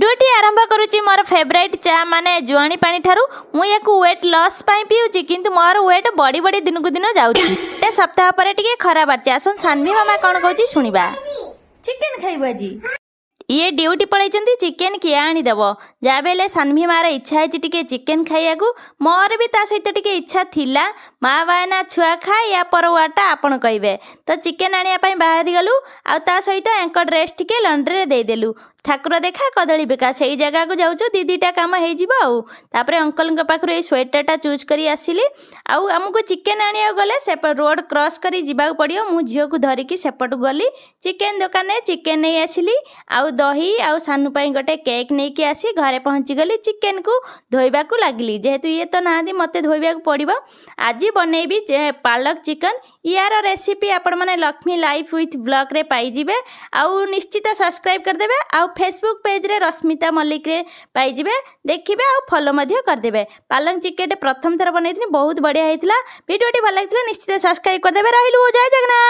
भिडियोटी आरंभ करुच्ची मोर फेवरेट चा माने जुआणी पानी ठारू मु याकू वेट लॉस पाई पिउची किंतु मोर वेट बड़ी बड़ी दिन को दिन जाउची ए सप्ताह पर टिके खराब आछि आसन सानवी मामा कोन कहूची सुनिबा। चिकन खाइबा जी ये ड्यूटी पलैचंती चिकन किए आनीदेव जहाँ बेले सानवी मार इच्छा है टिके चिकन खाइया मोर भी ता सहित टिके इच्छा थिला माँ बायना छुआ खा या परवाटा आपण कहे तो चिकन आने बाहरी गलु आ ता सहित एंकर ड्रेस टिके लंड्री देदेलु ठाकुर देखा कदली बेका से जगह को जाऊँ दीटा कम होपर अंकल पाखु ये स्वेटरटा चूज कर आसिली आमको चिकेन आने गले से रोड क्रॉस कर जावाक पड़ो मु झील को धरिकी सेपट गली चिकेन दुकान में चिकेन नहीं आसिली आउ दही आउ सानू गोटे केक नहीं कि आसी घरे पहुँची गली चिकेन को धोइबा को लगली जेहेतु ये तो ना मत धोइबा पड़ो आज बनईबी पालक चिकन यार रेसिपी आपण मैंने लक्ष्मी लाइफ विथ ब्लॉग रे पाइबे आउ निश्चित सब्सक्राइब करदेवे आउ फेसबुक पेज रे रश्मिता मल्लिक रे पाइबे देखिए आउ फॉलो मध्य करदेवे। पालक चिकेन प्रथम थर बनई बहुत बढ़िया होता वीडियोटी भल लगी निश्चित सब्सक्राइब करदेवे। रहिलु जय जगन्नाथ।